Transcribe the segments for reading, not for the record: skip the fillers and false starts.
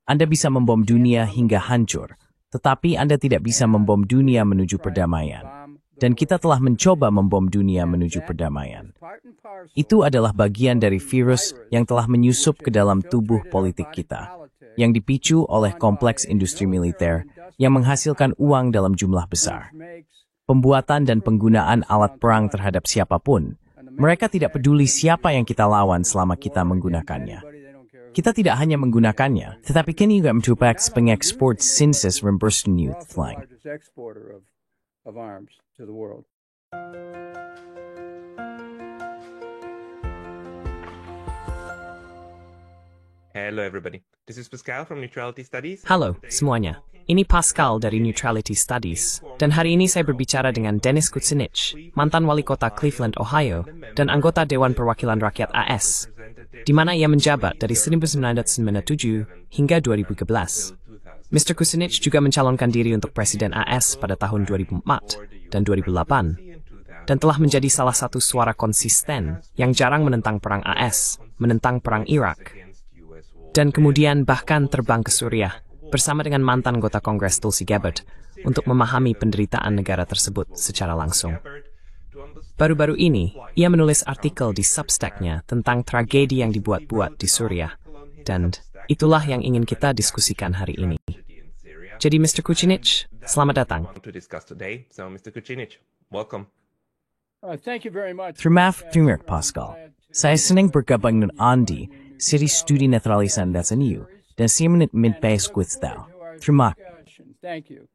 Anda bisa membom dunia hingga hancur, tetapi Anda tidak bisa membom dunia menuju perdamaian. Dan kita telah mencoba membom dunia menuju perdamaian. Itu adalah bagian dari virus yang telah menyusup ke dalam tubuh politik kita, yang dipicu oleh kompleks industri militer yang menghasilkan uang dalam jumlah besar. Pembuatan dan penggunaan alat perang terhadap siapapun, mereka tidak peduli siapa yang kita lawan selama kita menggunakannya. Kita tidak hanya menggunakannya, tetapi kini juga mencoba pengekspor sinses reimbursen youthlang. Hello everybody, this is Pascal from Neutrality Studies. Halo semuanya, ini Pascal dari Neutrality Studies, dan hari ini saya berbicara dengan Dennis Kucinich, mantan wali kota Cleveland, Ohio, dan anggota Dewan Perwakilan Rakyat AS, di mana ia menjabat dari 1997 hingga 2013. Mr. Kucinich juga mencalonkan diri untuk Presiden AS pada tahun 2004 dan 2008, dan telah menjadi salah satu suara konsisten yang jarang menentang perang AS, menentang perang Irak, dan kemudian bahkan terbang ke Suriah bersama dengan mantan anggota Kongres Tulsi Gabbard untuk memahami penderitaan negara tersebut secara langsung. Baru-baru ini, ia menulis artikel di Substack-nya tentang tragedi yang dibuat-buat di Suriah, dan itulah yang ingin kita diskusikan hari ini. Jadi Mr. Kucinich, selamat datang. Terima kasih Pascal. Saya senang bergabung dengan Andi, Siri Studi Netralisan Dasaniu, dan saya menit with thou. Terima kasih.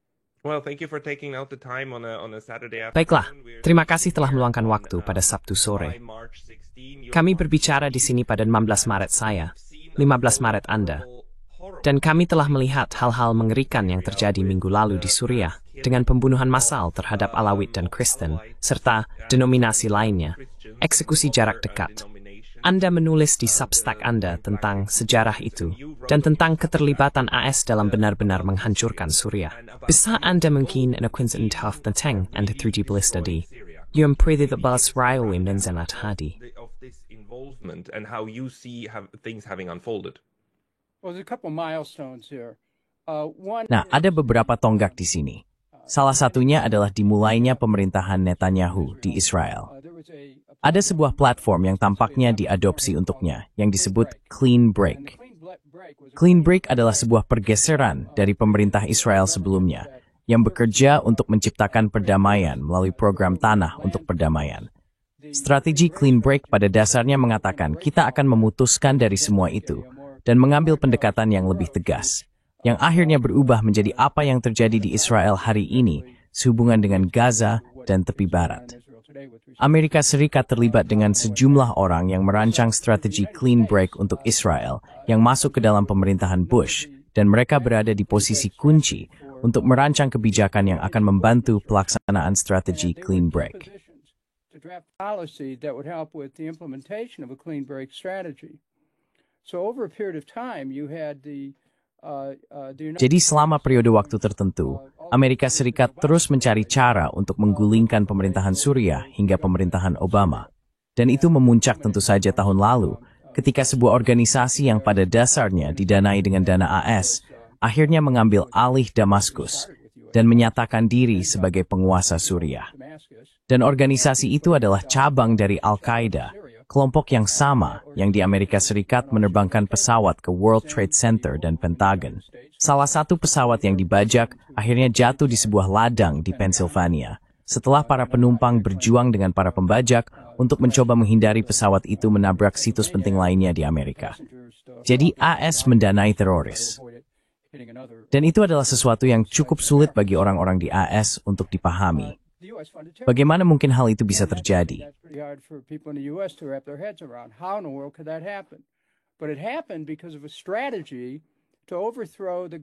Baiklah, terima kasih telah meluangkan waktu pada Sabtu sore. Kami berbicara di sini pada 15 Maret saya, 15 Maret Anda, dan kami telah melihat hal-hal mengerikan yang terjadi minggu lalu di Suriah dengan pembunuhan massal terhadap Alawit dan Kristen, serta denominasi lainnya, eksekusi jarak dekat. Anda menulis di Substack Anda tentang sejarah itu dan tentang keterlibatan AS dalam benar-benar menghancurkan Suriah. Bisa Anda mungkin menakwinkan tahap tentang Anda terjadi balistadi yang prediktif balas rayuim dan zanat hadi. Nah, ada beberapa tonggak di sini. Salah satunya adalah dimulainya pemerintahan Netanyahu di Israel. Ada sebuah platform yang tampaknya diadopsi untuknya, yang disebut Clean Break. Clean Break adalah sebuah pergeseran dari pemerintah Israel sebelumnya, yang bekerja untuk menciptakan perdamaian melalui program tanah untuk perdamaian. Strategi Clean Break pada dasarnya mengatakan kita akan memutuskan dari semua itu, dan mengambil pendekatan yang lebih tegas, yang akhirnya berubah menjadi apa yang terjadi di Israel hari ini, sehubungan dengan Gaza dan tepi barat. Amerika Serikat terlibat dengan sejumlah orang yang merancang strategi Clean Break untuk Israel yang masuk ke dalam pemerintahan Bush, dan mereka berada di posisi kunci untuk merancang kebijakan yang akan membantu pelaksanaan strategi Clean Break. Jadi selama periode waktu tertentu, Amerika Serikat terus mencari cara untuk menggulingkan pemerintahan Suriah hingga pemerintahan Obama. Dan itu memuncak tentu saja tahun lalu, ketika sebuah organisasi yang pada dasarnya didanai dengan dana AS, akhirnya mengambil alih Damaskus dan menyatakan diri sebagai penguasa Suriah. Dan organisasi itu adalah cabang dari Al-Qaeda, kelompok yang sama yang di Amerika Serikat menerbangkan pesawat ke World Trade Center dan Pentagon. Salah satu pesawat yang dibajak akhirnya jatuh di sebuah ladang di Pennsylvania, setelah para penumpang berjuang dengan para pembajak untuk mencoba menghindari pesawat itu menabrak situs penting lainnya di Amerika. Jadi AS mendanai teroris. Dan itu adalah sesuatu yang cukup sulit bagi orang-orang di AS untuk dipahami. Bagaimana mungkin hal itu bisa terjadi?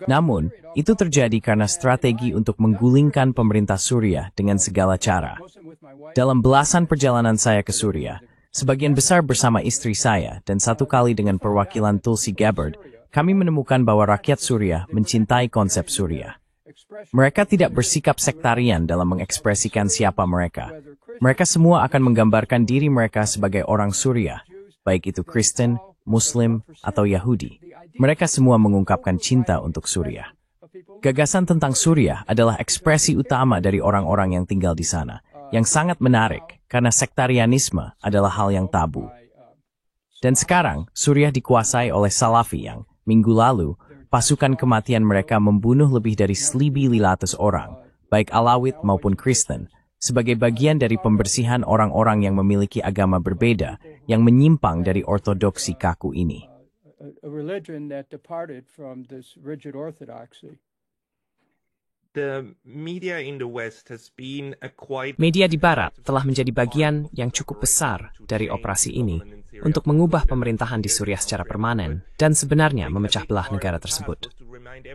Namun, itu terjadi karena strategi untuk menggulingkan pemerintah Suriah dengan segala cara. Dalam belasan perjalanan saya ke Suriah, sebagian besar bersama istri saya dan satu kali dengan perwakilan Tulsi Gabbard, kami menemukan bahwa rakyat Suriah mencintai konsep Suriah. Mereka tidak bersikap sektarian dalam mengekspresikan siapa mereka. Mereka semua akan menggambarkan diri mereka sebagai orang Suriah, baik itu Kristen, Muslim, atau Yahudi. Mereka semua mengungkapkan cinta untuk Suriah. Gagasan tentang Suriah adalah ekspresi utama dari orang-orang yang tinggal di sana, yang sangat menarik karena sektarianisme adalah hal yang tabu. Dan sekarang, Suriah dikuasai oleh Salafi yang, minggu lalu, pasukan kematian mereka membunuh lebih dari 1.500 orang, baik Alawit maupun Kristen, sebagai bagian dari pembersihan orang-orang yang memiliki agama berbeda yang menyimpang dari ortodoksi kaku ini. The media in the West has been a quite Media di Barat telah menjadi bagian yang cukup besar dari operasi ini untuk mengubah pemerintahan di Suriah secara permanen dan sebenarnya memecah belah negara tersebut.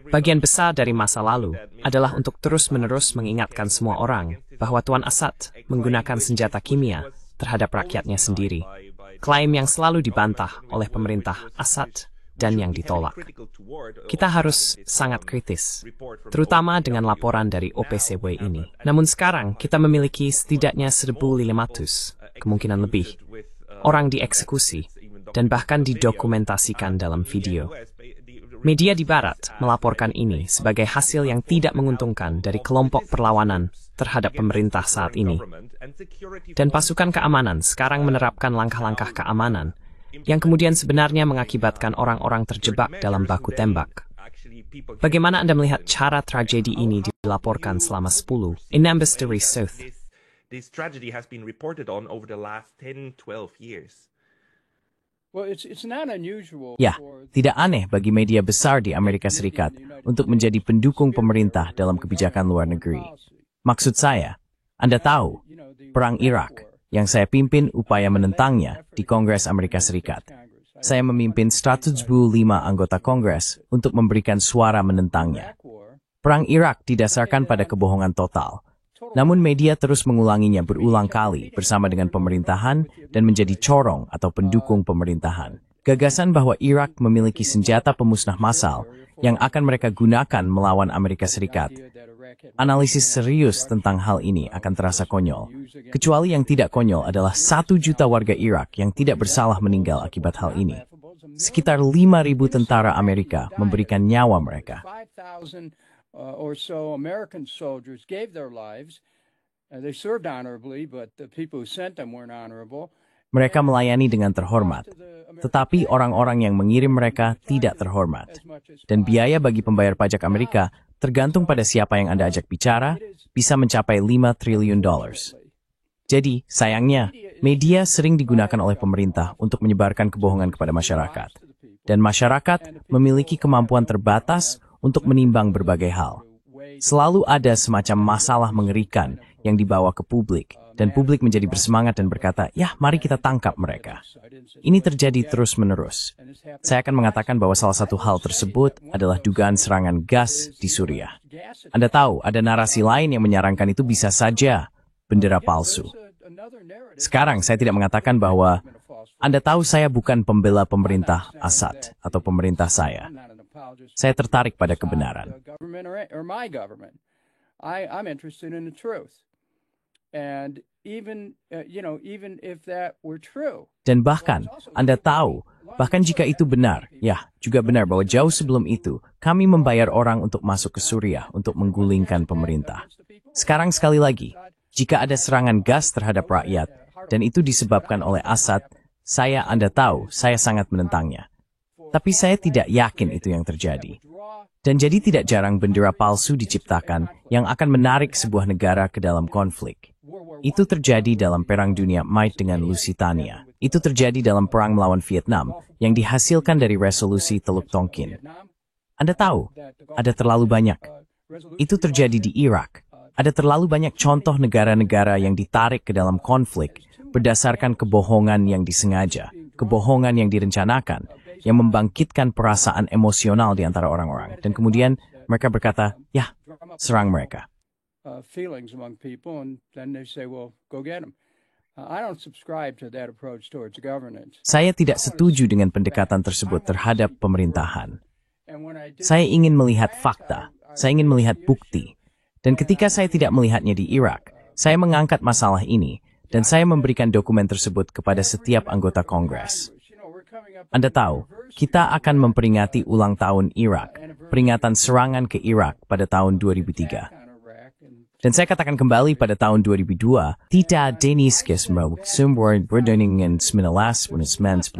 Bagian besar dari masa lalu adalah untuk terus-menerus mengingatkan semua orang bahwa Tuan Assad menggunakan senjata kimia terhadap rakyatnya sendiri. Klaim yang selalu dibantah oleh pemerintah Assad dan yang ditolak. Kita harus sangat kritis, terutama dengan laporan dari OPCW ini. Namun sekarang kita memiliki setidaknya 1.500, kemungkinan lebih, orang dieksekusi dan bahkan didokumentasikan dalam video. Media di Barat melaporkan ini sebagai hasil yang tidak menguntungkan dari kelompok perlawanan terhadap pemerintah saat ini. Dan pasukan keamanan sekarang menerapkan langkah-langkah keamanan yang kemudian sebenarnya mengakibatkan orang-orang terjebak dalam baku tembak. Bagaimana Anda melihat cara tragedi ini dilaporkan selama 10 in Ambastory South? This tragedy has been reported on over the last 10-12 years. Ya, tidak aneh bagi media besar di Amerika Serikat untuk menjadi pendukung pemerintah dalam kebijakan luar negeri. Maksud saya, Anda tahu, Perang Irak, yang saya pimpin upaya menentangnya di Kongres Amerika Serikat. Saya memimpin 105 anggota Kongres untuk memberikan suara menentangnya. Perang Irak didasarkan pada kebohongan total. Namun media terus mengulanginya berulang kali bersama dengan pemerintahan dan menjadi corong atau pendukung pemerintahan. Gagasan bahwa Irak memiliki senjata pemusnah massal yang akan mereka gunakan melawan Amerika Serikat. Analisis serius tentang hal ini akan terasa konyol. Kecuali yang tidak konyol adalah 1 juta warga Irak yang tidak bersalah meninggal akibat hal ini. Sekitar 5.000 tentara Amerika memberikan nyawa mereka. Or so American soldiers gave their lives. They served honorably, but the people who sent them weren't honorable. Mereka melayani dengan terhormat, tetapi orang-orang yang mengirim mereka tidak terhormat. Dan biaya bagi pembayar pajak Amerika, tergantung pada siapa yang Anda ajak bicara, bisa mencapai $5 triliun. Jadi, sayangnya, media sering digunakan oleh pemerintah untuk menyebarkan kebohongan kepada masyarakat. Dan masyarakat memiliki kemampuan terbatas untuk menimbang berbagai hal. Selalu ada semacam masalah mengerikan yang dibawa ke publik, dan publik menjadi bersemangat dan berkata, ya, mari kita tangkap mereka. Ini terjadi terus-menerus. Saya akan mengatakan bahwa salah satu hal tersebut adalah dugaan serangan gas di Suriah. Anda tahu, ada narasi lain yang menyarankan itu bisa saja bendera palsu. Sekarang saya tidak mengatakan bahwa Anda tahu saya bukan pembela pemerintah Assad atau pemerintah saya. Saya tertarik pada kebenaran. Dan bahkan, Anda tahu, bahkan jika itu benar, ya, juga benar bahwa jauh sebelum itu, kami membayar orang untuk masuk ke Suriah untuk menggulingkan pemerintah. Sekarang sekali lagi, jika ada serangan gas terhadap rakyat, dan itu disebabkan oleh Assad, Anda tahu, saya sangat menentangnya. Tapi saya tidak yakin itu yang terjadi. Dan jadi tidak jarang bendera palsu diciptakan yang akan menarik sebuah negara ke dalam konflik. Itu terjadi dalam Perang Dunia Might dengan Lusitania. Itu terjadi dalam Perang melawan Vietnam yang dihasilkan dari resolusi Teluk Tonkin. Anda tahu, ada terlalu banyak. Itu terjadi di Irak. Ada terlalu banyak contoh negara-negara yang ditarik ke dalam konflik berdasarkan kebohongan yang disengaja, kebohongan yang direncanakan, yang membangkitkan perasaan emosional di antara orang-orang. Dan kemudian mereka berkata, ya, serang mereka. Saya tidak setuju dengan pendekatan tersebut terhadap pemerintahan. Saya ingin melihat fakta, saya ingin melihat bukti. Dan ketika saya tidak melihatnya di Irak, saya mengangkat masalah ini, dan saya memberikan dokumen tersebut kepada setiap anggota Kongres. Anda tahu, kita akan memperingati ulang tahun Irak, peringatan serangan ke Irak pada tahun 2003. Dan saya katakan kembali pada tahun 2002, tidak deniskisme sumber berdandingan 1911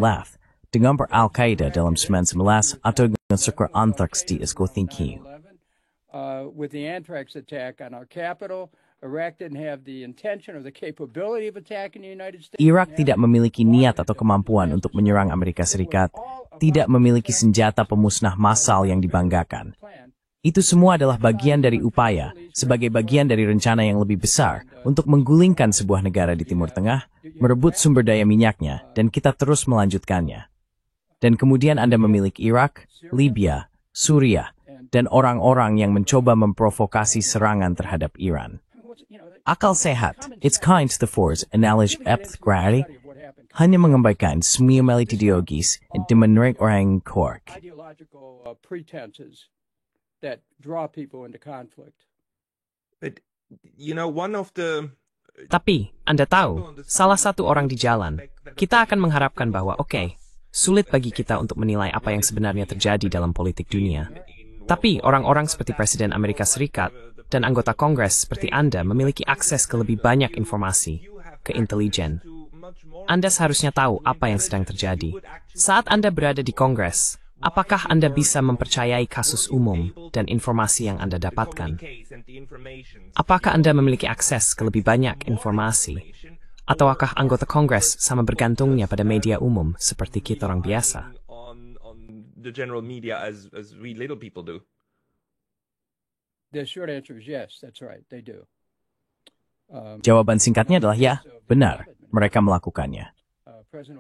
dengan Al-Qaeda dalam 19 atau dengan suku antraks di Iskotinki. With the anthrax attack on our capital, Iraq didn't have the intention or the capability of attacking the United States. Irak tidak memiliki niat atau kemampuan untuk menyerang Amerika Serikat, tidak memiliki senjata pemusnah massal yang dibanggakan. Itu semua adalah bagian dari upaya, sebagai bagian dari rencana yang lebih besar untuk menggulingkan sebuah negara di Timur Tengah, merebut sumber daya minyaknya, dan kita terus melanjutkannya. Dan kemudian Anda memiliki Irak, Libya, Suriah, dan orang-orang yang mencoba memprovokasi serangan terhadap Iran. Akal sehat, it's kind to the force, analogy epithgrari, hanya mengembangkan semua melit ideologis di menarik orang kork. Ideological pretenses that draw people into conflict. But, one of the... Tapi, Anda tahu, salah satu orang di jalan, kita akan mengharapkan bahwa, sulit bagi kita untuk menilai apa yang sebenarnya terjadi dalam politik dunia. Tapi, orang-orang seperti Presiden Amerika Serikat dan anggota Kongres seperti Anda memiliki akses ke lebih banyak informasi, ke intelijen. Anda seharusnya tahu apa yang sedang terjadi. Saat Anda berada di Kongres, apakah Anda bisa mempercayai kasus umum dan informasi yang Anda dapatkan? Apakah Anda memiliki akses ke lebih banyak informasi? Ataukah anggota Kongres sama bergantungnya pada media umum seperti kita orang biasa? The short answer is yes, that's right, they do. Jawaban singkatnya adalah ya, benar, mereka melakukannya.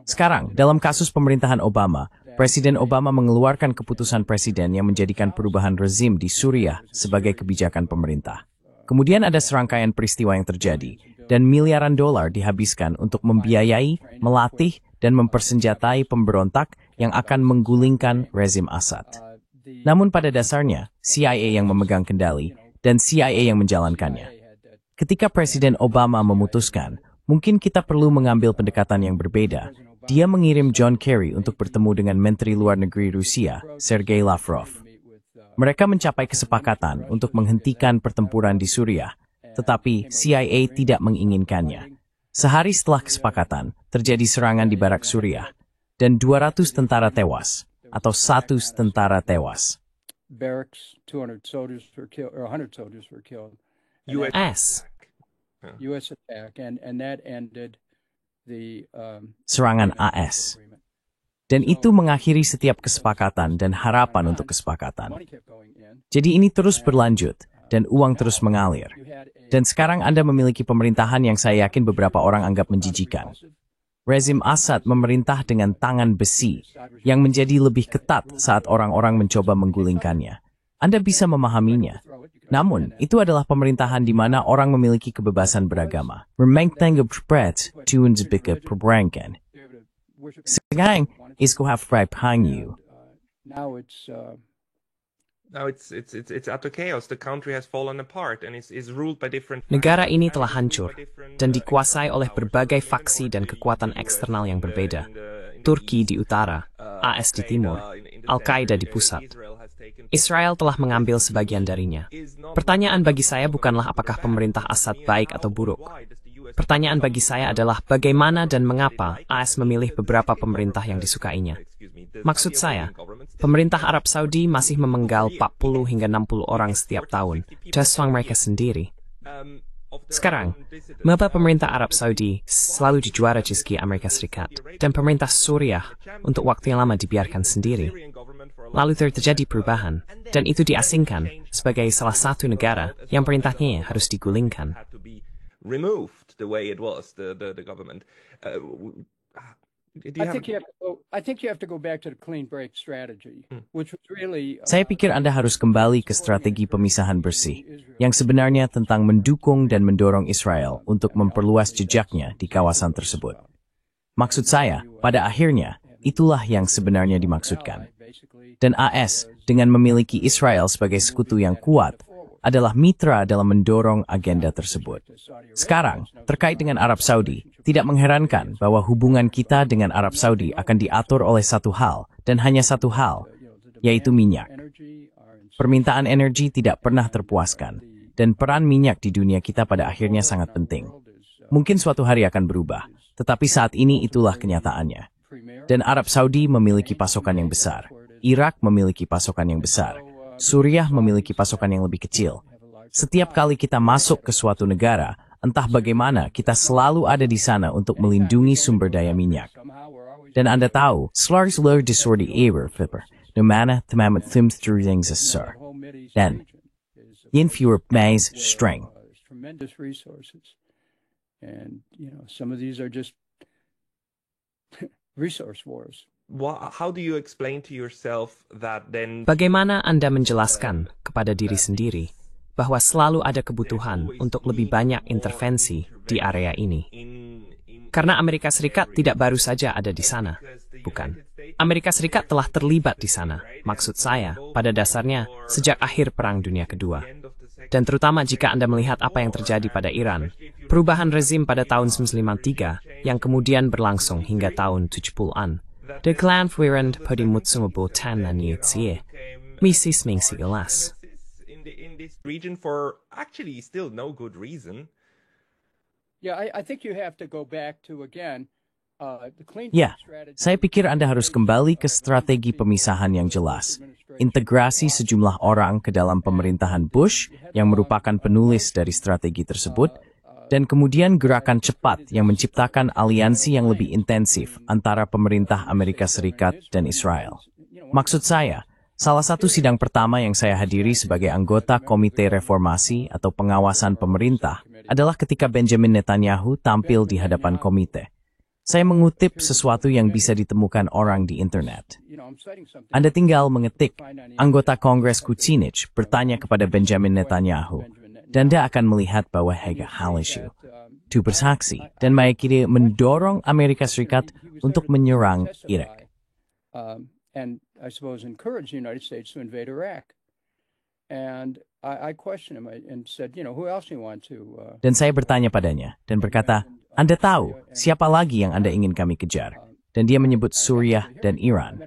Sekarang, dalam kasus pemerintahan Obama, Presiden Obama mengeluarkan keputusan presiden yang menjadikan perubahan rezim di Suriah sebagai kebijakan pemerintah. Kemudian ada serangkaian peristiwa yang terjadi, dan miliaran dolar dihabiskan untuk membiayai, melatih, dan mempersenjatai pemberontak yang akan menggulingkan rezim Assad. Namun pada dasarnya, CIA yang memegang kendali dan CIA yang menjalankannya. Ketika Presiden Obama memutuskan, mungkin kita perlu mengambil pendekatan yang berbeda. Dia mengirim John Kerry untuk bertemu dengan Menteri Luar Negeri Rusia, Sergei Lavrov. Mereka mencapai kesepakatan untuk menghentikan pertempuran di Suriah, tetapi CIA tidak menginginkannya. Sehari setelah kesepakatan, terjadi serangan di barak Suriah, dan 200 tentara tewas. Atau 100 tentara tewas. Barracks, 200 soldiers were killed, or 100 soldiers were killed. U.S. attack, and that ended the serangan AS. Dan itu mengakhiri setiap kesepakatan dan harapan untuk kesepakatan. Jadi ini terus berlanjut, dan uang terus mengalir. Dan sekarang Anda memiliki pemerintahan yang saya yakin beberapa orang anggap menjijikan. Rezim Assad memerintah dengan tangan besi, yang menjadi lebih ketat saat orang-orang mencoba menggulingkannya. Anda bisa memahaminya. Namun, itu adalah pemerintahan di mana orang memiliki kebebasan beragama. Sekarang, isko hafraipanyu. Now it's utter chaos. The country has fallen apart and is ruled by different. Negara ini telah hancur dan dikuasai oleh berbagai faksi dan kekuatan eksternal yang berbeda. Turki di utara, AS di timur, Al-Qaeda di pusat. Israel telah mengambil sebagian darinya. Pertanyaan bagi saya bukanlah apakah pemerintah Assad baik atau buruk. Pertanyaan bagi saya adalah bagaimana dan mengapa AS memilih beberapa pemerintah yang disukainya. Maksud saya, pemerintah Arab Saudi masih memenggal 40 hingga 60 orang setiap tahun, dasar mereka sendiri. Sekarang, mengapa pemerintah Arab Saudi selalu dijuara rezeki Amerika Serikat, dan pemerintah Suriah untuk waktu yang lama dibiarkan sendiri? Lalu terjadi perubahan, dan itu diasingkan sebagai salah satu negara yang perintahnya harus digulingkan. Removed the way it was, the government. I think you have to go back to the clean break strategy, which was really. Saya pikir Anda harus kembali ke strategi pemisahan bersih, yang sebenarnya tentang mendukung dan mendorong Israel untuk memperluas jejaknya di kawasan tersebut. Maksud saya, pada akhirnya, itulah yang sebenarnya dimaksudkan. Dan AS, dengan memiliki Israel sebagai sekutu yang kuat, adalah mitra dalam mendorong agenda tersebut. Sekarang, terkait dengan Arab Saudi, tidak mengherankan bahwa hubungan kita dengan Arab Saudi akan diatur oleh satu hal, dan hanya satu hal, yaitu minyak. Permintaan energi tidak pernah terpuaskan, dan peran minyak di dunia kita pada akhirnya sangat penting. Mungkin suatu hari akan berubah, tetapi saat ini itulah kenyataannya. Dan Arab Saudi memiliki pasokan yang besar, Irak memiliki pasokan yang besar, Suriah memiliki pasokan yang lebih kecil. Setiap kali kita masuk ke suatu negara, entah bagaimana kita selalu ada di sana untuk melindungi sumber daya minyak. Dan Anda tahu, slars lur disordi ewer flipper, no mana temamet thumbs through things as sir. Dan, yin fewer maze string. Tremendous resources. And, some of these are just resource wars. How do you explain to yourself that then Bagaimana Anda menjelaskan kepada diri sendiri bahwa selalu ada kebutuhan untuk lebih banyak intervensi di area ini? Karena Amerika Serikat tidak baru saja ada di sana, bukan? Amerika Serikat telah terlibat di sana, maksud saya, pada dasarnya, sejak akhir Perang Dunia Kedua. Dan terutama jika Anda melihat apa yang terjadi pada Iran, perubahan rezim pada tahun 1993 yang kemudian berlangsung hingga tahun 70-an. De Glanfwirend på de motståndarboten nyutsie. Misis mingsigelas. in this region for actually still no good reason? Yeah, I think you have to go back to, again, the clean Ya, strategy. saya pikir Anda harus kembali ke strategi pemisahan yang jelas. Integrasi sejumlah orang ke dalam pemerintahan Bush yang merupakan penulis dari strategi tersebut, dan kemudian gerakan cepat yang menciptakan aliansi yang lebih intensif antara pemerintah Amerika Serikat dan Israel. Maksud saya, salah satu sidang pertama yang saya hadiri sebagai anggota Komite Reformasi atau Pengawasan Pemerintah adalah ketika Benjamin Netanyahu tampil di hadapan komite. Saya mengutip sesuatu yang bisa ditemukan orang di internet. Anda tinggal mengetik, anggota Kongres Kucinich bertanya kepada Benjamin Netanyahu, dan Anda akan melihat bahwa Hega Halishu, itu bersaksi, dan meyakini mendorong Amerika Serikat untuk menyerang Irak. And I suppose encouraged the United States to invade Iraq. And I questioned him and said, who else do you want to... Dan saya bertanya padanya, dan berkata, Anda tahu siapa lagi yang Anda ingin kami kejar? Dan dia menyebut Suriah dan Iran.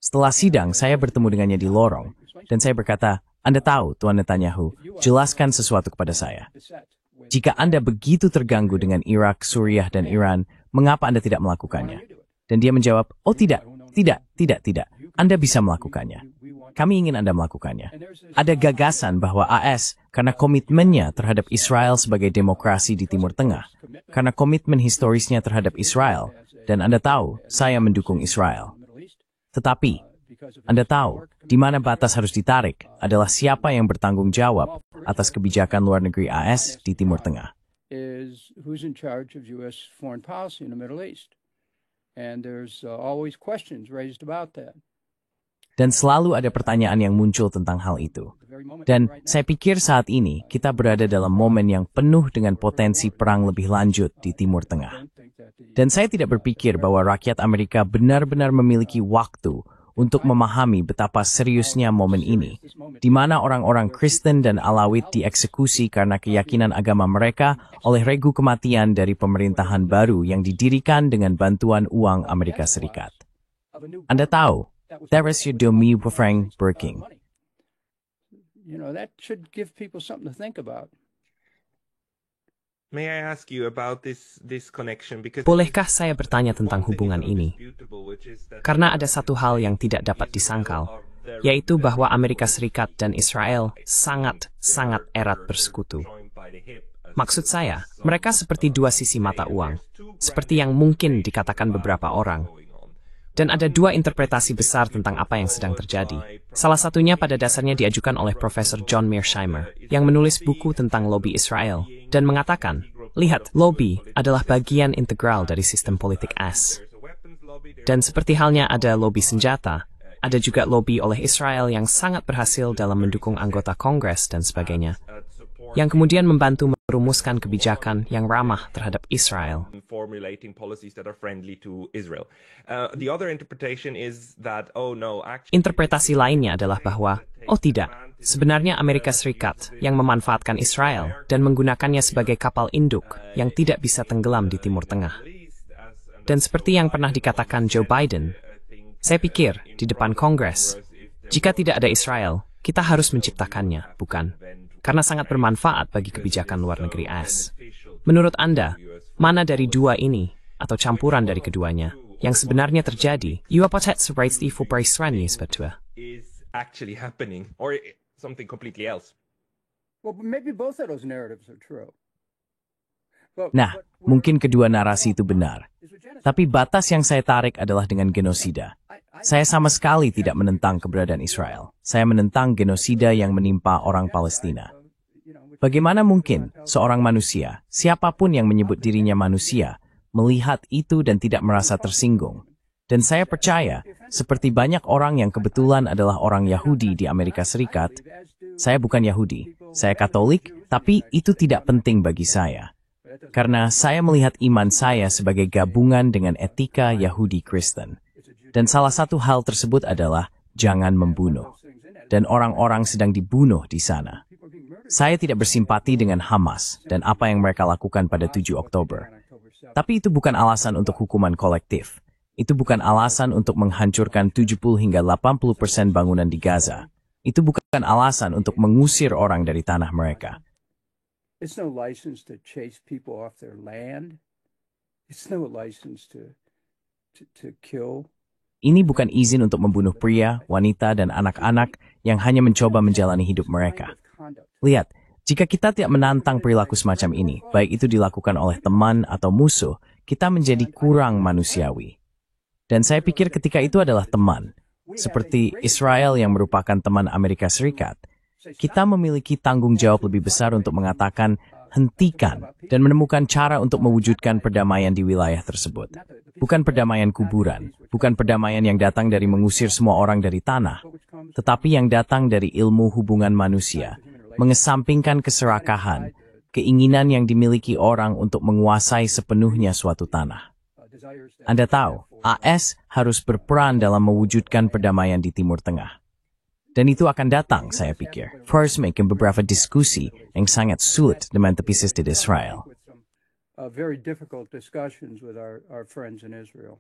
Setelah sidang, saya bertemu dengannya di lorong, dan saya berkata, Anda tahu, Tuan Netanyahu, jelaskan sesuatu kepada saya. Jika Anda begitu terganggu dengan Irak, Suriah, dan Iran, mengapa Anda tidak melakukannya? Dan dia menjawab, oh tidak. Anda bisa melakukannya. Kami ingin Anda melakukannya. Ada gagasan bahwa AS, karena komitmennya terhadap Israel sebagai demokrasi di Timur Tengah, karena komitmen historisnya terhadap Israel, dan Anda tahu, saya mendukung Israel. Tetapi, Anda tahu, di mana batas harus ditarik adalah siapa yang bertanggung jawab atas kebijakan luar negeri AS di Timur Tengah. Is who's in charge of U.S. foreign policy in the Middle East. And there's always questions raised about that. Dan selalu ada pertanyaan yang muncul tentang hal itu. Dan saya pikir saat ini kita berada dalam momen yang penuh dengan potensi perang lebih lanjut di Timur Tengah. Dan saya tidak berpikir bahwa rakyat Amerika benar-benar memiliki waktu untuk memahami betapa seriusnya momen ini, di mana orang-orang Kristen dan Alawit dieksekusi karena keyakinan agama mereka oleh regu kematian dari pemerintahan baru yang didirikan dengan bantuan uang Amerika Serikat. Anda tahu, there is your domi befrang breaking. That should give people something to think about. May I ask you about this connection? Because Bolehkah saya bertanya tentang hubungan ini? Karena ada satu hal yang tidak dapat disangkal, yaitu bahwa Amerika Serikat dan Israel sangat erat bersekutu. Maksud saya, mereka seperti dua sisi mata uang, seperti yang mungkin dikatakan beberapa orang. Dan ada dua interpretasi besar tentang apa yang sedang terjadi. Salah satunya pada dasarnya diajukan oleh Profesor John Mearsheimer, yang menulis buku tentang lobi Israel, dan mengatakan, lihat, lobi adalah bagian integral dari sistem politik AS. Dan seperti halnya ada lobi senjata, ada juga lobi oleh Israel yang sangat berhasil dalam mendukung anggota Kongres dan sebagainya, yang kemudian membantu merumuskan kebijakan yang ramah terhadap Israel. formulating policies that are friendly to Israel. The other interpretation is that, oh no, actually, Interpretasi lainnya adalah bahwa, oh tidak, sebenarnya Amerika Serikat yang memanfaatkan Israel dan menggunakannya sebagai kapal induk yang tidak bisa tenggelam di Timur Tengah. Dan seperti yang pernah dikatakan Joe Biden, saya pikir di depan Kongres, jika tidak ada Israel, kita harus menciptakannya, bukan? Karena sangat bermanfaat bagi kebijakan luar negeri AS. Menurut Anda, mana dari dua ini, atau campuran dari keduanya, yang sebenarnya terjadi? Is actually happening, or something completely else. Well, maybe both of those narratives are true. Nah, mungkin kedua narasi itu benar. Tapi batas yang saya tarik adalah dengan genosida. Saya sama sekali tidak menentang keberadaan Israel. Saya menentang genosida yang menimpa orang Palestina. Bagaimana mungkin seorang manusia, siapapun yang menyebut dirinya manusia, melihat itu dan tidak merasa tersinggung? Dan saya percaya, seperti banyak orang yang kebetulan adalah orang Yahudi di Amerika Serikat, saya bukan Yahudi, saya Katolik, tapi itu tidak penting bagi saya. Karena saya melihat iman saya sebagai gabungan dengan etika Yahudi Kristen. Dan salah satu hal tersebut adalah jangan membunuh. Dan orang-orang sedang dibunuh di sana. Saya tidak bersimpati dengan Hamas dan apa yang mereka lakukan pada 7 Oktober. Tapi itu bukan alasan untuk hukuman kolektif. Itu bukan alasan untuk menghancurkan 70 hingga 80% bangunan di Gaza. Itu bukan alasan untuk mengusir orang dari tanah mereka. It's no license to chase people off their land. It's no license to kill. Ini bukan izin untuk membunuh pria, wanita, dan anak-anak yang hanya mencoba menjalani hidup mereka. Lihat, jika kita tidak menantang perilaku semacam ini, baik itu dilakukan oleh teman atau musuh, kita menjadi kurang manusiawi. Dan saya pikir ketika itu adalah teman, seperti Israel yang merupakan teman Amerika Serikat, kita memiliki tanggung jawab lebih besar untuk mengatakan, hentikan, dan menemukan cara untuk mewujudkan perdamaian di wilayah tersebut. Bukan perdamaian kuburan, bukan perdamaian yang datang dari mengusir semua orang dari tanah, tetapi yang datang dari ilmu hubungan manusia, mengesampingkan keserakahan, keinginan yang dimiliki orang untuk menguasai sepenuhnya suatu tanah. Anda tahu, AS harus berperan dalam mewujudkan perdamaian di Timur Tengah. Dan itu akan datang, saya pikir. First, making beberapa diskusi yang sangat sulit dengan tepisis di Israel. Very difficult discussions with our friends in Israel.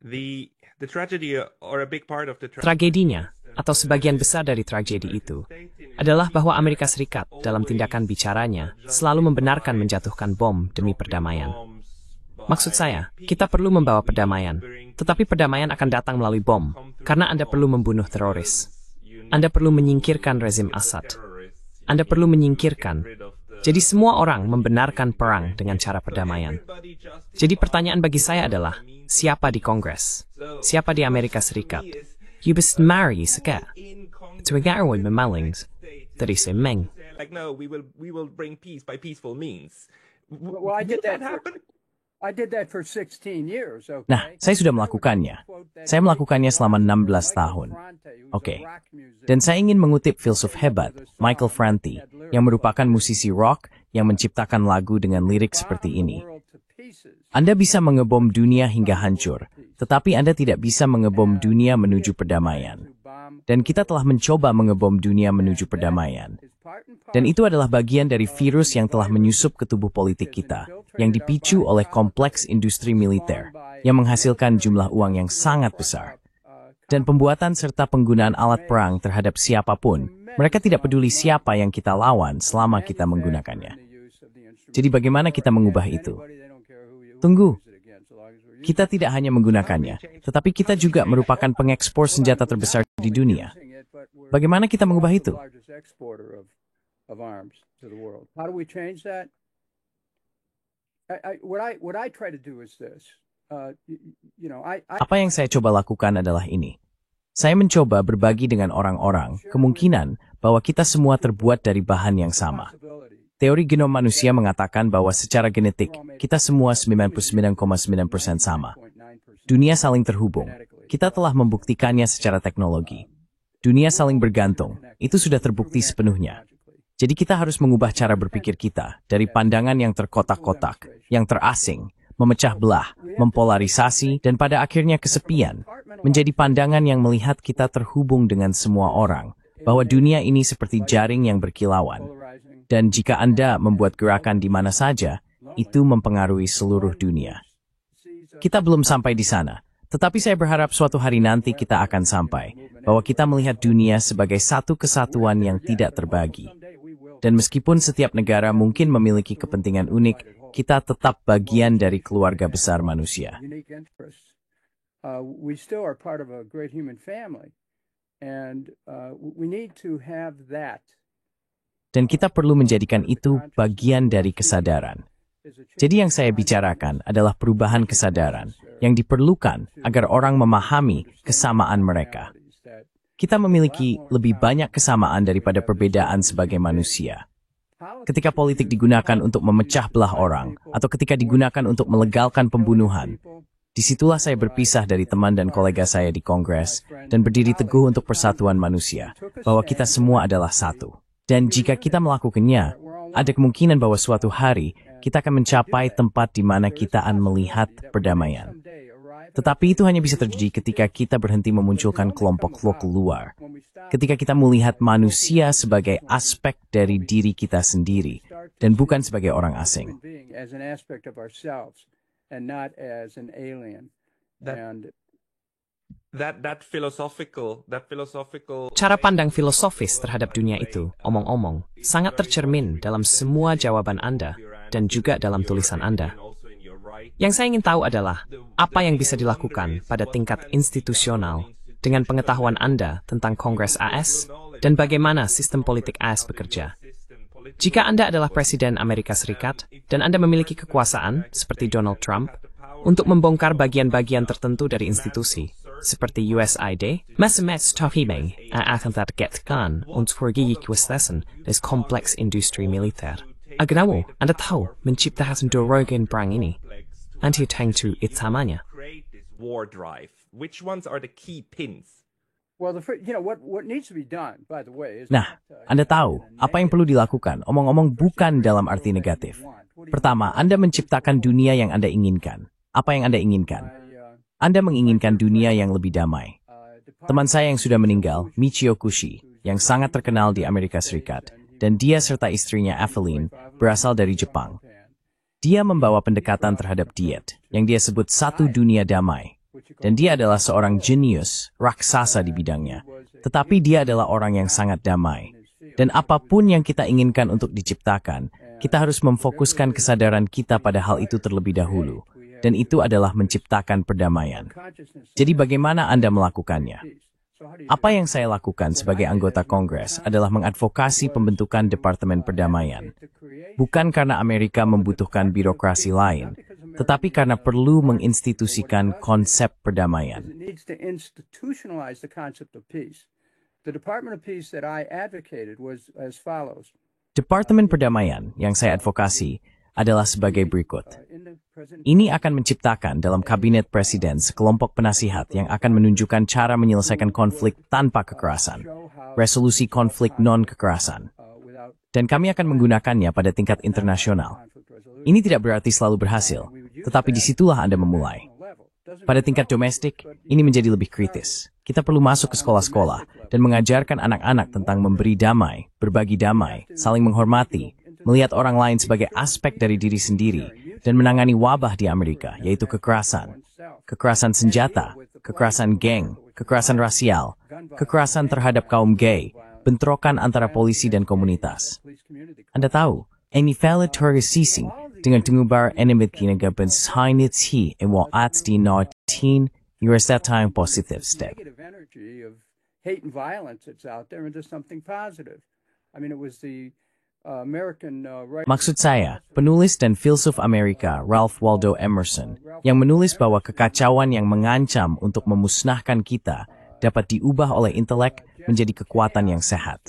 The tragedy, or a big part of the Tragedinya, atau sebagian besar dari tragedi itu, adalah bahwa Amerika Serikat dalam tindakan bicaranya selalu membenarkan menjatuhkan bom demi perdamaian. Maksud saya, kita perlu membawa perdamaian, tetapi perdamaian akan datang melalui bom, karena Anda perlu membunuh teroris. Anda perlu menyingkirkan rezim Assad. Anda perlu menyingkirkan. Jadi semua orang membenarkan perang dengan cara perdamaian. Jadi pertanyaan bagi saya adalah, siapa di Kongres? Siapa di Amerika Serikat? Yubis mari seka. Tuigaroy memalings. Dari semeng. like, no, we will bring peace by peaceful means. Well, I did Would that happen? I did that for 16 years. Okay? Nah, saya sudah melakukannya. Saya melakukannya selama 16 tahun. Oke. Dan saya ingin mengutip filsuf hebat, Michael Franti, yang merupakan musisi rock yang menciptakan lagu dengan lirik seperti ini. Anda bisa mengebom dunia hingga hancur, tetapi Anda tidak bisa mengebom dunia menuju perdamaian. Dan kita telah mencoba mengebom dunia menuju perdamaian. Dan itu adalah bagian dari virus yang telah menyusup ke tubuh politik kita, yang dipicu oleh kompleks industri militer, yang menghasilkan jumlah uang yang sangat besar. Dan pembuatan serta penggunaan alat perang terhadap siapapun, mereka tidak peduli siapa yang kita lawan selama kita menggunakannya. Jadi bagaimana kita mengubah itu? Tunggu. Kita tidak hanya menggunakannya, tetapi kita juga merupakan pengekspor senjata terbesar di dunia. Bagaimana kita mengubah itu? Apa yang saya coba lakukan adalah ini. Saya mencoba berbagi dengan orang-orang kemungkinan bahwa kita semua terbuat dari bahan yang sama. Teori genom manusia mengatakan bahwa secara genetik, kita semua 99,9% sama. Dunia saling terhubung. Kita telah membuktikannya secara teknologi. Dunia saling bergantung. Itu sudah terbukti sepenuhnya. Jadi kita harus mengubah cara berpikir kita dari pandangan yang terkotak-kotak, yang terasing, memecah belah, mempolarisasi, dan pada akhirnya kesepian, menjadi pandangan yang melihat kita terhubung dengan semua orang, bahwa dunia ini seperti jaring yang berkilauan, dan jika Anda membuat gerakan di mana saja, itu mempengaruhi seluruh dunia. Kita belum sampai di sana, tetapi saya berharap suatu hari nanti kita akan sampai, bahwa kita melihat dunia sebagai satu kesatuan yang tidak terbagi. Dan meskipun setiap negara mungkin memiliki kepentingan unik, kita tetap bagian dari keluarga besar manusia. We still are part of a great human family, and we need to have that. Dan kita perlu menjadikan itu bagian dari kesadaran. Jadi yang saya bicarakan adalah perubahan kesadaran yang diperlukan agar orang memahami kesamaan mereka. Kita memiliki lebih banyak kesamaan daripada perbedaan sebagai manusia. Ketika politik digunakan untuk memecah belah orang, atau ketika digunakan untuk melegalkan pembunuhan, disitulah saya berpisah dari teman dan kolega saya di Kongres dan berdiri teguh untuk persatuan manusia, bahwa kita semua adalah satu. Dan jika kita melakukannya, ada kemungkinan bahwa suatu hari kita akan mencapai tempat di mana kita akan melihat perdamaian. Tetapi itu hanya bisa terjadi ketika kita berhenti memunculkan kelompok luar. Ketika kita melihat manusia sebagai aspek dari diri kita sendiri, dan bukan sebagai orang asing. That philosophical Cara pandang filosofis terhadap dunia itu, omong-omong, sangat tercermin dalam semua jawaban Anda dan juga dalam tulisan Anda. Yang saya ingin tahu adalah apa yang bisa dilakukan pada tingkat institusional dengan pengetahuan Anda tentang Kongres AS dan bagaimana sistem politik AS bekerja. Jika Anda adalah Presiden Amerika Serikat dan Anda memiliki kekuasaan seperti Donald Trump untuk membongkar bagian-bagian tertentu dari institusi, seperti USAID, SMS Tahimeng akan targetkan untuk pergi kuasasan des kompleks industri militer. Agar Anda tahu menciptakan dorongan perang ini. Anti tank to itamanya. war drive. Which ones are the key pins? Well, what needs to be done, by the way, is Nah, Anda tahu, apa yang perlu dilakukan, omong-omong bukan dalam arti negatif. Pertama, Anda menciptakan dunia yang Anda inginkan. Apa yang Anda inginkan? Anda menginginkan dunia yang lebih damai. Teman saya yang sudah meninggal, Michio Kushi, yang sangat terkenal di Amerika Serikat, dan dia serta istrinya Evelyn berasal dari Jepang. Dia membawa pendekatan terhadap diet, yang dia sebut satu dunia damai. Dan dia adalah seorang jenius, raksasa di bidangnya. Tetapi dia adalah orang yang sangat damai. Dan apapun yang kita inginkan untuk diciptakan, kita harus memfokuskan kesadaran kita pada hal itu terlebih dahulu. Dan itu adalah menciptakan perdamaian. Jadi bagaimana Anda melakukannya? Apa yang saya lakukan sebagai anggota Kongres adalah mengadvokasi pembentukan Departemen Perdamaian. Bukan karena Amerika membutuhkan birokrasi lain, tetapi karena perlu menginstitusikan konsep perdamaian. Departemen Perdamaian yang saya advokasi adalah sebagai berikut. Ini akan menciptakan dalam kabinet presiden sekelompok penasihat yang akan menunjukkan cara menyelesaikan konflik tanpa kekerasan, resolusi konflik non-kekerasan. Dan kami akan menggunakannya pada tingkat internasional. Ini tidak berarti selalu berhasil, tetapi disitulah Anda memulai. Pada tingkat domestik, ini menjadi lebih kritis. Kita perlu masuk ke sekolah-sekolah dan mengajarkan anak-anak tentang memberi damai, berbagi damai, saling menghormati, melihat orang lain sebagai aspek dari diri sendiri, dan menangani wabah di Amerika, yaitu kekerasan. Kekerasan senjata, kekerasan geng, kekerasan rasial, kekerasan terhadap kaum gay, bentrokan antara polisi dan komunitas. Anda tahu, any valitorisering dengan tengubar enemy kinagabanshinithi at di nautin USAT positive step. Hate and violence that's out there into something positive. I mean, it was the Maksud saya, penulis dan filsuf Amerika Ralph Waldo Emerson yang menulis bahwa kekacauan yang mengancam untuk memusnahkan kita dapat diubah oleh intelek menjadi kekuatan yang sehat.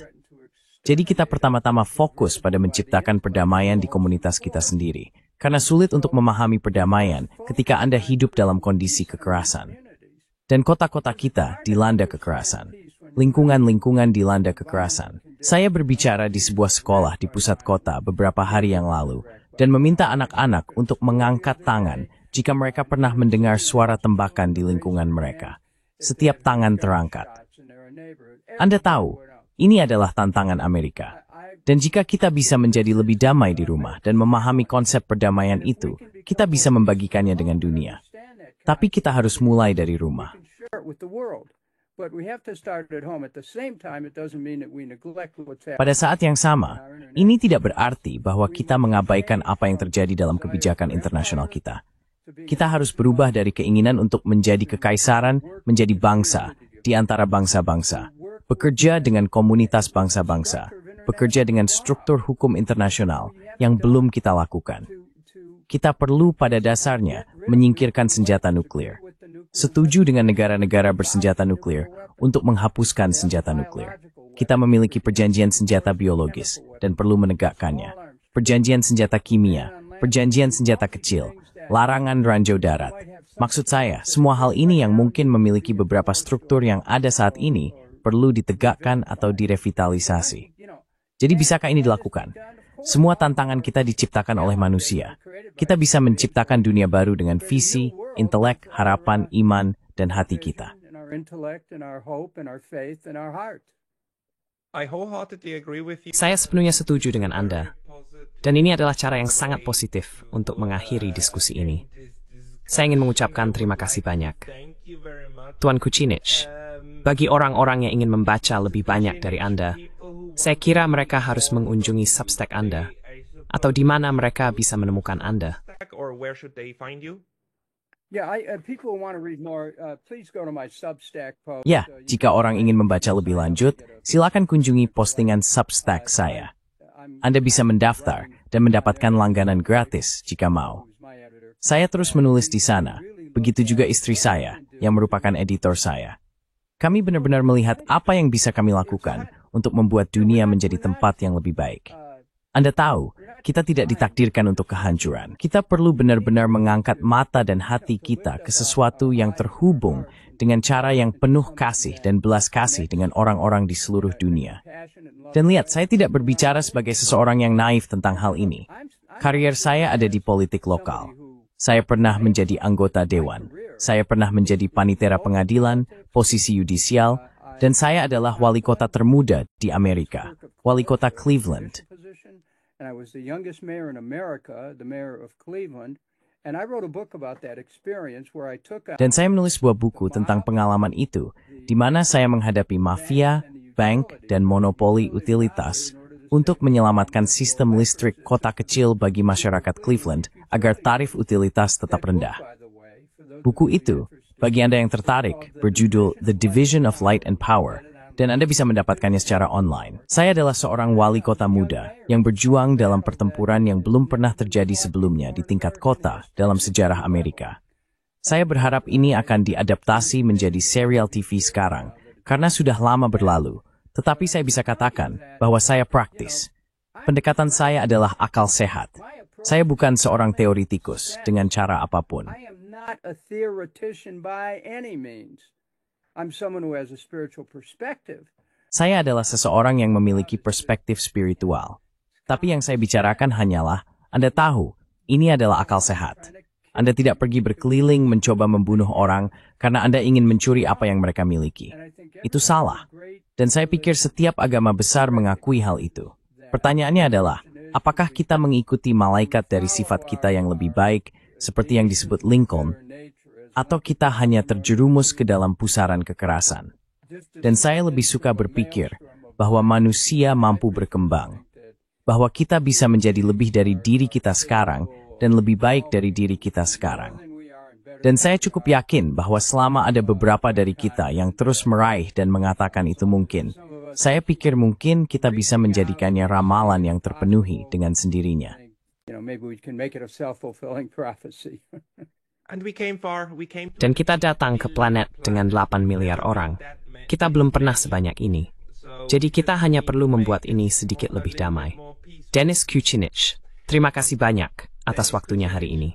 Jadi kita pertama-tama fokus pada menciptakan perdamaian di komunitas kita sendiri, karena sulit untuk memahami perdamaian ketika Anda hidup dalam kondisi kekerasan. Dan kota-kota kita dilanda kekerasan. Lingkungan-lingkungan dilanda kekerasan. Saya berbicara di sebuah sekolah di pusat kota beberapa hari yang lalu dan meminta anak-anak untuk mengangkat tangan jika mereka pernah mendengar suara tembakan di lingkungan mereka. Setiap tangan terangkat. Anda tahu, Ini adalah tantangan Amerika. Dan jika kita bisa menjadi lebih damai di rumah dan memahami konsep perdamaian itu, kita bisa membagikannya dengan dunia. Tapi kita harus mulai dari rumah. Pada saat yang sama, ini tidak berarti bahwa kita mengabaikan apa yang terjadi dalam kebijakan internasional kita. Kita harus berubah dari keinginan untuk menjadi kekaisaran, menjadi bangsa, di antara bangsa-bangsa. Bekerja dengan komunitas bangsa-bangsa. Bekerja dengan struktur hukum internasional yang belum kita lakukan. Kita perlu pada dasarnya menyingkirkan senjata nuklir. Setuju dengan negara-negara bersenjata nuklir untuk menghapuskan senjata nuklir. Kita memiliki perjanjian senjata biologis dan perlu menegakkannya. Perjanjian senjata kimia, perjanjian senjata kecil, larangan ranjau darat. Maksud saya, semua hal ini yang mungkin memiliki beberapa struktur yang ada saat ini perlu ditegakkan atau direvitalisasi. Jadi bisakah ini dilakukan? Semua tantangan kita diciptakan oleh manusia. Kita bisa menciptakan dunia baru dengan visi, intelek, harapan, iman, dan hati kita. Saya sepenuhnya setuju dengan Anda. Dan ini adalah cara yang sangat positif untuk mengakhiri diskusi ini. Saya ingin mengucapkan terima kasih banyak. Tuan Kucinich, bagi orang-orang yang ingin membaca lebih banyak dari Anda, saya kira mereka harus mengunjungi Substack Anda, atau di mana mereka bisa menemukan Anda. Ya, jika orang ingin membaca lebih lanjut, silakan kunjungi postingan Substack saya. Anda bisa mendaftar dan mendapatkan langganan gratis jika mau. Saya terus menulis di sana, begitu juga istri saya, yang merupakan editor saya. Kami benar-benar melihat apa yang bisa kami lakukan untuk membuat dunia menjadi tempat yang lebih baik. Anda tahu, kita tidak ditakdirkan untuk kehancuran. Kita perlu benar-benar mengangkat mata dan hati kita ke sesuatu yang terhubung dengan cara yang penuh kasih dan belas kasih dengan orang-orang di seluruh dunia. Dan lihat, saya tidak berbicara sebagai seseorang yang naif tentang hal ini. Karier saya ada di politik lokal. Saya pernah menjadi anggota dewan. Saya pernah menjadi panitera pengadilan, posisi yudisial, dan saya adalah wali kota termuda di Amerika, wali kota Cleveland. Dan saya menulis sebuah buku tentang pengalaman itu, di mana saya menghadapi mafia, bank, dan monopoli utilitas untuk menyelamatkan sistem listrik kota kecil bagi masyarakat Cleveland agar tarif utilitas tetap rendah. Buku itu, bagi Anda yang tertarik, berjudul The Division of Light and Power, dan Anda bisa mendapatkannya secara online. Saya adalah seorang wali kota muda yang berjuang dalam pertempuran yang belum pernah terjadi sebelumnya di tingkat kota dalam sejarah Amerika. Saya berharap ini akan diadaptasi menjadi serial TV sekarang, karena sudah lama berlalu, tetapi saya bisa katakan bahwa saya praktis. Pendekatan saya adalah akal sehat. Saya bukan seorang teoritikus dengan cara apapun. Not a theoretician by any means. I'm someone who has a spiritual perspective. Saya adalah seseorang yang memiliki perspektif spiritual. Tapi yang saya bicarakan hanyalah, Anda tahu, ini adalah akal sehat. Anda tidak pergi berkeliling mencoba membunuh orang karena Anda ingin mencuri apa yang mereka miliki. Itu salah. Dan saya pikir setiap agama besar mengakui hal itu. Pertanyaannya adalah, apakah kita mengikuti malaikat dari sifat kita yang lebih baik, seperti yang disebut Lincoln, atau kita hanya terjerumus ke dalam pusaran kekerasan? Dan saya lebih suka berpikir bahwa manusia mampu berkembang, bahwa kita bisa menjadi lebih dari diri kita sekarang dan lebih baik dari diri kita sekarang. Dan saya cukup yakin bahwa selama ada beberapa dari kita yang terus meraih dan mengatakan itu mungkin, saya pikir mungkin kita bisa menjadikannya ramalan yang terpenuhi dengan sendirinya. Dan kita datang ke planet dengan 8 miliar orang. Kita belum pernah sebanyak ini. Jadi kita hanya perlu membuat ini sedikit lebih damai. Dennis Kucinich, terima kasih banyak atas waktunya hari ini.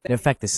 Efektif.